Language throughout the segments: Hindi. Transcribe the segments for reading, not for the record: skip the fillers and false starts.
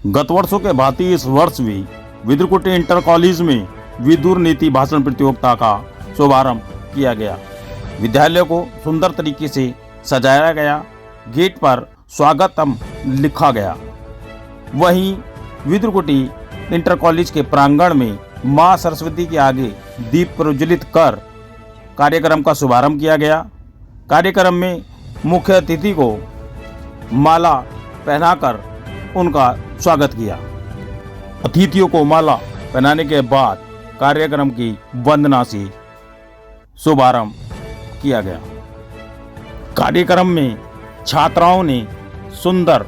गत वर्षों के भांति इस वर्ष भी विदुरकुटी इंटर कॉलेज में विदुर नीति भाषण प्रतियोगिता का शुभारंभ किया गया। विद्यालय को सुंदर तरीके से सजाया गया। गेट पर स्वागतम लिखा गया। वहीं विदुरकुटी इंटर कॉलेज के प्रांगण में मां सरस्वती के आगे दीप प्रज्वलित कर कार्यक्रम का शुभारंभ किया गया। कार्यक्रम में मुख्य अतिथि को माला पहनाकर उनका स्वागत किया। अतिथियों को माला पहनाने के बाद कार्यक्रम की वंदना से शुभारंभ किया गया। कार्यक्रम में छात्राओं ने सुंदर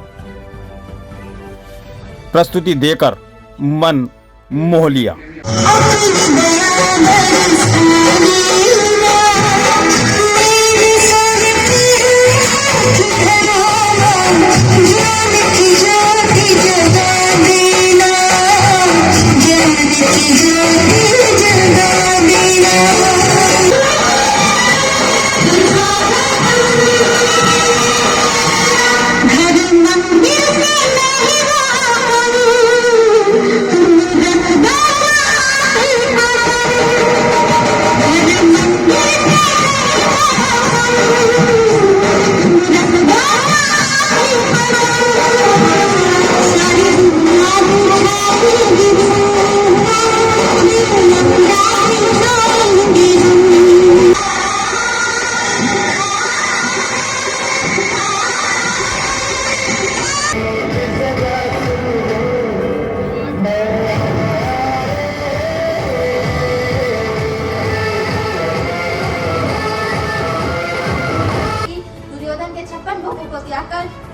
प्रस्तुति देकर मन मोह लिया।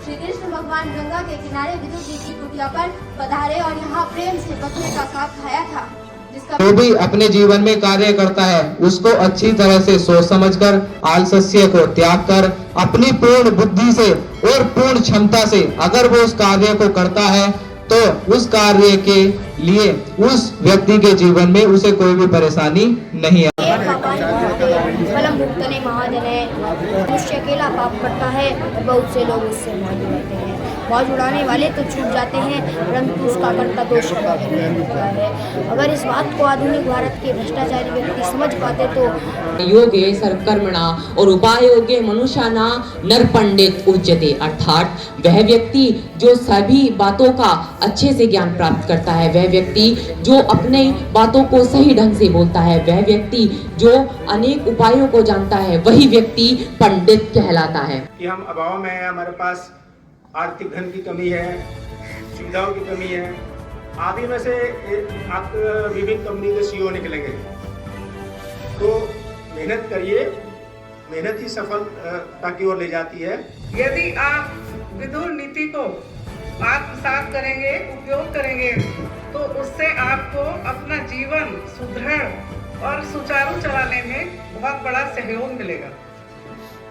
श्री कृष्ण भगवान गंगा के किनारे विदुर जी की कुटिया पर पधारे और यहाँ प्रेम से बकरे का साग खाया था। जो भी अपने जीवन में कार्य करता है उसको अच्छी तरह से सोच समझकर आलस्य को त्याग कर अपनी पूर्ण बुद्धि से और पूर्ण क्षमता से अगर वो उस कार्य को करता है तो उस कार्य के लिए उस व्यक्ति के जीवन में उसे कोई भी परेशानी नहीं है। मनुष्य अकेला पाप करता है, बहुत से लोग उससे मौज उड़ाते हैं। मौज उड़ाने वाले तो छूट जाते हैं, परंतु उसका कर्ता दोष होता है। अगर इस बात को आधुनिक भारत के भ्रष्टाचारी व्यक्ति समझ पाते तो योगे सर्वकर्मणा और उपायोगे मनुष्याना नर पंडित उच्यते, अर्थात वह व्यक्ति जो सभी बातों का अच्छे से ज्ञान प्राप्त करता है, वह व्यक्ति जो अपने बातों को सही ढंग से बोलता है, वह व्यक्ति जो अनेक उपायों को जानता है, वही व्यक्ति पंडित कहलाता है। कि हम अभाव में है, हमारे पास आर्थिक धन की कमी है, सुविधाओं की कमी है, आदि में से आप विभिन्न कंपनी के सीईओ निकलेंगे। तो मेहनत करिए, मेहनत ही सफलता की ओर ले जाती है। यदि आप विदुर नीति को आत्मसात करेंगे, उपयोग करेंगे, तो उससे आपको अपना जीवन सुदृढ़ और सुचारू चलाने में बहुत बड़ा सहयोग मिलेगा।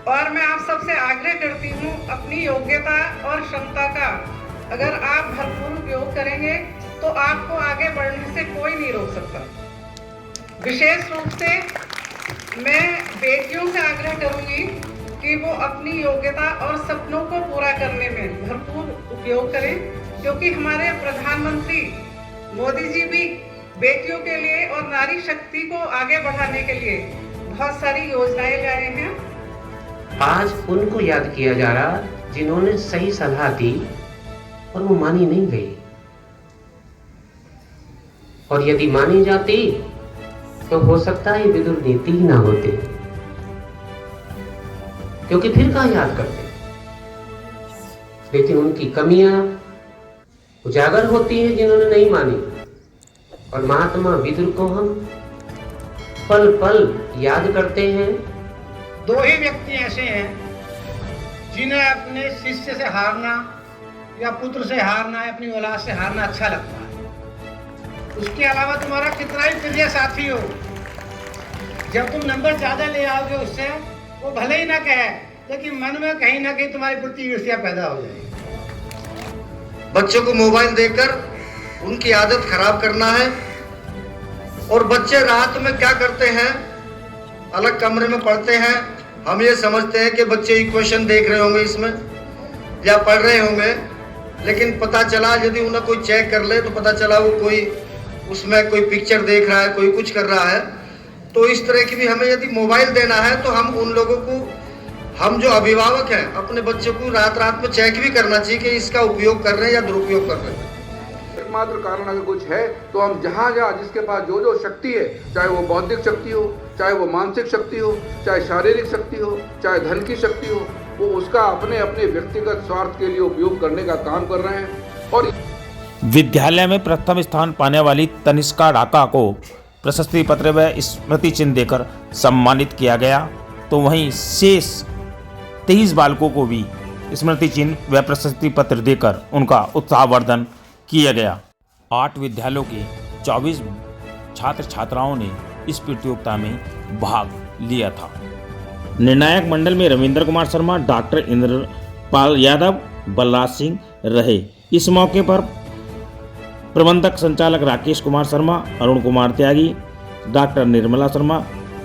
और मैं आप सबसे आग्रह करती हूँ, अपनी योग्यता और क्षमता का अगर आप भरपूर उपयोग करेंगे तो आपको आगे बढ़ने से कोई नहीं रोक सकता। विशेष रूप से मैं बेटियों से आग्रह करूंगी कि वो अपनी योग्यता और सपनों को पूरा करने में भरपूर उपयोग करें, क्योंकि हमारे प्रधानमंत्री मोदी जी भी बेटियों के लिए और नारी शक्ति को आगे बढ़ाने के लिए बहुत सारी योजनाएं लाए हैं। आज उनको याद किया जा रहा जिन्होंने सही सलाह दी और वो मानी नहीं गई, और यदि मानी जाती तो हो सकता है विदुर नीति ही ना होते, क्योंकि फिर कहाँ याद करते। लेकिन उनकी कमियां उजागर होती हैं जिन्होंने नहीं मानी, और महात्मा विदुर को हम पल पल याद करते हैं। दो ही व्यक्ति ऐसे हैं जिन्हें अपने शिष्य से हारना या पुत्र से हारना या अपनी औलाद से हारना अच्छा लगता है। उसके अलावा तुम्हारा कितना ही प्रिय साथी हो, जब तुम नंबर ज्यादा ले आओगे उससे, वो भले ही ना कहे, लेकिन मन में कहीं ना कहीं तुम्हारी प्रति ईर्ष्या पैदा हो जाएगी। बच्चों को मोबाइल देकर उनकी आदत खराब करना है, और बच्चे रात में क्या करते हैं, अलग कमरे में पढ़ते हैं। हम ये समझते हैं कि बच्चे इक्वेशन देख रहे होंगे इसमें या पढ़ रहे होंगे, लेकिन पता चला यदि उन्हें कोई चेक कर ले तो पता चला वो कोई उसमें कोई पिक्चर देख रहा है, कोई कुछ कर रहा है। तो इस तरह की भी हमें यदि मोबाइल देना है तो हम उन लोगों को, हम जो अभिभावक हैं, अपने बच्चों को रात रात में चेक भी करना चाहिए कि इसका उपयोग कर रहे हैं या दुरुपयोग कर रहे हैं। एकमात्र कारण अगर कुछ है तो हम जहाँ जिसके पास जो जो शक्ति है, चाहे वो बौद्धिक शक्ति हो, चाहे वो मानसिक शक्ति हो, चाहे शारीरिक शक्ति हो, चाहे धन की शक्ति हो, वो उसका अपने अपने व्यक्तिगत स्वार्थ के लिए उपयोग करने का काम कर रहे हैं। और विद्यालय में प्रथम स्थान पाने वाली तनिष्का ढाका को प्रशस्ति पत्र व स्मृति चिन्ह देकर सम्मानित किया गया, तो वहीं शेष 23 बालकों को भी स्मृति चिन्ह व प्रशस्ति पत्र देकर उनका उत्साहवर्धन किया गया। 8 विद्यालयों के 24 छात्र छात्राओं ने इस प्रतियोगिता में भाग लिया था। निर्णायक मंडल में रविंद्र कुमार शर्मा, डॉक्टर इंद्रपाल यादव, बलराज सिंह रहे। इस मौके पर प्रबंधक संचालक राकेश कुमार शर्मा, अरुण कुमार त्यागी, डॉक्टर निर्मला शर्मा,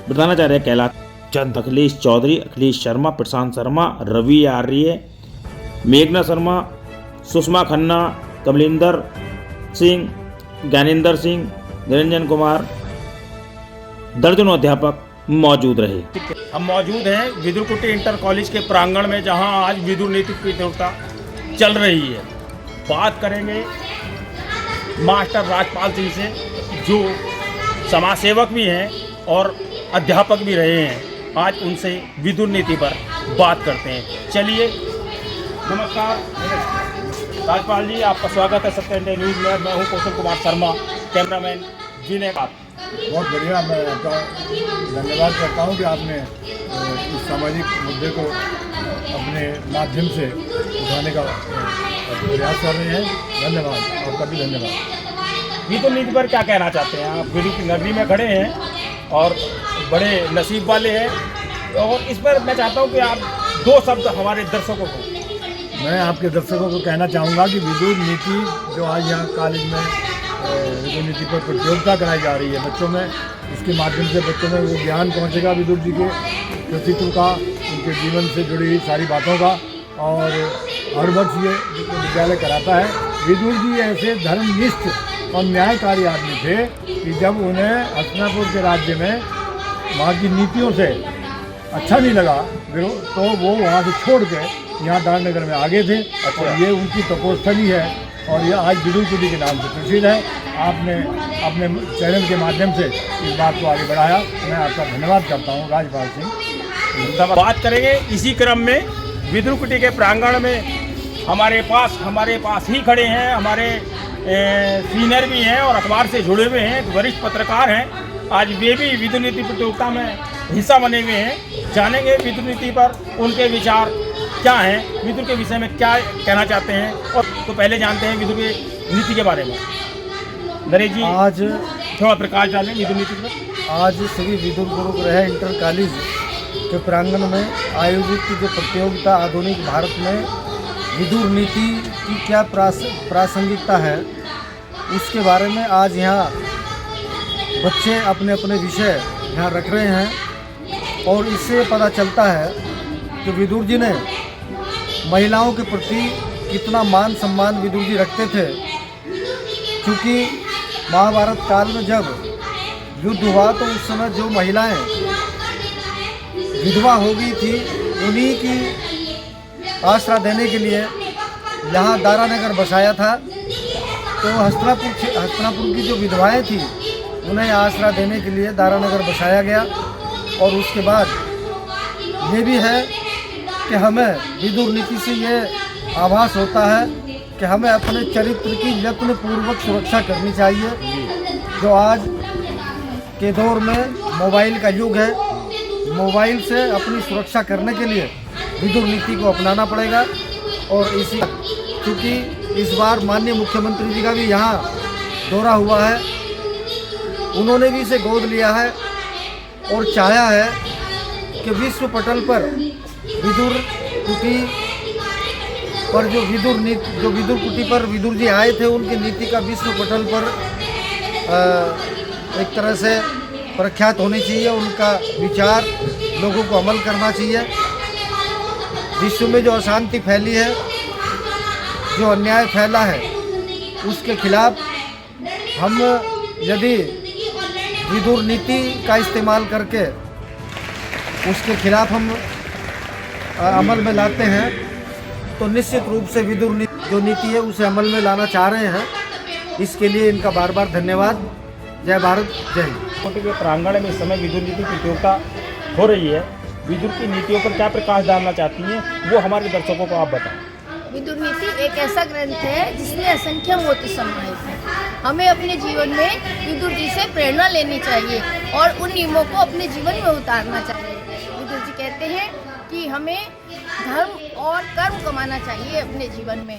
प्रधानाचार्य कैलाश चंद, अखिलेश चौधरी, अखिलेश शर्मा, प्रशांत शर्मा, रवि आर्य, मेघना शर्मा, सुषमा खन्ना, कमलिंदर सिंह, ज्ञानेंद्र सिंह, निरंजन कुमार, दर्जनों अध्यापक मौजूद रहे। हम मौजूद हैं विदुरकुटी इंटर कॉलेज के प्रांगण में, जहां आज विदुर नीति प्रतियोगिता चल रही है। बात करेंगे मास्टर राजपाल सिंह से, जो समाज सेवक भी हैं और अध्यापक भी रहे हैं। आज उनसे विदुर नीति पर बात करते हैं। चलिए, नमस्कार राजपाल जी, आपका स्वागत है सत्य इंडिया न्यूज़ में। मैं हूं कौशल कुमार शर्मा, कैमरामैन विनय। बहुत बढ़िया, मैं आपका धन्यवाद करता हूं कि आपने इस सामाजिक मुद्दे को अपने माध्यम से उठाने का प्रयास कर रहे हैं। धन्यवाद, आपका भी धन्यवाद। विदुर नीति पर क्या कहना चाहते हैं आप? विदुर की नगरी में खड़े हैं और बड़े नसीब वाले हैं, और इस पर मैं चाहता हूं कि आप 2 शब्द हमारे दर्शकों को। मैं आपके दर्शकों को कहना चाहूँगा कि विदुर नीति जो आज यहाँ कॉलेज में विदुर नीति पर प्रतियोगिता कराई जा रही है बच्चों में, इसके माध्यम से बच्चों में वो ज्ञान पहुँचेगा विदुर जी के व्यक्तित्व का, उनके जीवन से जुड़ी हुई सारी बातों का। और हर वर्ष ये विद्यालय कराता है। विदुर जी ऐसे धर्मनिष्ठ और न्यायकारी आदमी थे कि जब उन्हें हस्तिनापुर के राज्य में वहाँ की नीतियों से अच्छा नहीं लगा तो वो वहाँ से छोड़ के यहाँ दाननगर में आ गए थे। और ये उनकी तपोस्थली है और ये आज विदुरकुटी के नाम से प्रसिद्ध है। आपने अपने चैनल के माध्यम से इस बात को आगे बढ़ाया, मैं आपका धन्यवाद करता हूँ राजपाल सिंह। बात करेंगे इसी क्रम में विदुरकुटी के प्रांगण में हमारे पास ही खड़े हैं हमारे सीनियर भी हैं और अखबार से जुड़े हुए हैं, वरिष्ठ पत्रकार हैं। आज वे भी विदुर नीति प्रतियोगिता में हिस्सा बने हुए हैं। जानेंगे विदुर नीति पर उनके विचार क्या हैं, विदुर के विषय में क्या कहना चाहते हैं। और तो पहले जानते हैं विदुर की नीति के बारे में। नरेश जी, आज थोड़ा प्रकाश डालें विदुर नीति पर। आज श्री विदुर गुरुकुल इंटर कॉलेज के प्रांगण में आयोजित की जो प्रतियोगिता आधुनिक भारत में विदुर नीति की क्या प्रासंगिकता है, उसके बारे में आज यहाँ बच्चे अपने अपने विषय यहाँ रख रहे हैं। और इससे पता चलता है कि विदुर जी ने महिलाओं के प्रति कितना मान सम्मान विदुर जी रखते थे। क्योंकि महाभारत काल में जब युद्ध हुआ तो उस समय जो महिलाएं विधवा हो गई थी, उन्हीं की आसरा देने के लिए यहाँ दारानगर बसाया था। तो हस्तिनापुर की जो विधवाएं थी उन्हें आसरा देने के लिए दारानगर बसाया गया। और उसके बाद ये भी है कि हमें विदुर नीति से ये आभास होता है कि हमें अपने चरित्र की यत्नपूर्वक सुरक्षा करनी चाहिए। जो आज के दौर में मोबाइल का युग है, मोबाइल से अपनी सुरक्षा करने के लिए विदुर नीति को अपनाना पड़ेगा। और इसी क्योंकि इस बार माननीय मुख्यमंत्री जी का भी यहाँ दौरा हुआ है, उन्होंने भी इसे गोद लिया है और चाहा है कि विश्व पटल पर विदुर कुटी पर जो विदुर कुटी पर विदुर जी आए थे, उनकी नीति का विश्व पटल पर एक तरह से प्रख्यात होनी चाहिए। उनका विचार लोगों को अमल करना चाहिए। विश्व में जो अशांति फैली है जो अन्याय फैला है उसके खिलाफ हम यदि विदुर नीति का इस्तेमाल करके उसके खिलाफ हम अमल में लाते हैं तो निश्चित रूप से विदुर जो नीति है उसे अमल में लाना चाह रहे हैं। इसके लिए इनका बार बार धन्यवाद। जय भारत, जय हिंद। कोटि के प्रांगण में इस समय विदुर नीति प्रतियोगिता हो रही है। विदुर की नीतियों पर क्या प्रकाश डालना चाहती हैं, वो हमारे दर्शकों को आप बताएं। विदुर नीति एक ऐसा ग्रंथ है जिसमें असंख्य मोती समाहित है। हमें अपने जीवन में विदुर जी से प्रेरणा लेनी चाहिए और उन नियमों को अपने जीवन में उतारना चाहिए। विदुर जी कहते हैं कि हमें धर्म और कर्म कमाना चाहिए अपने जीवन में।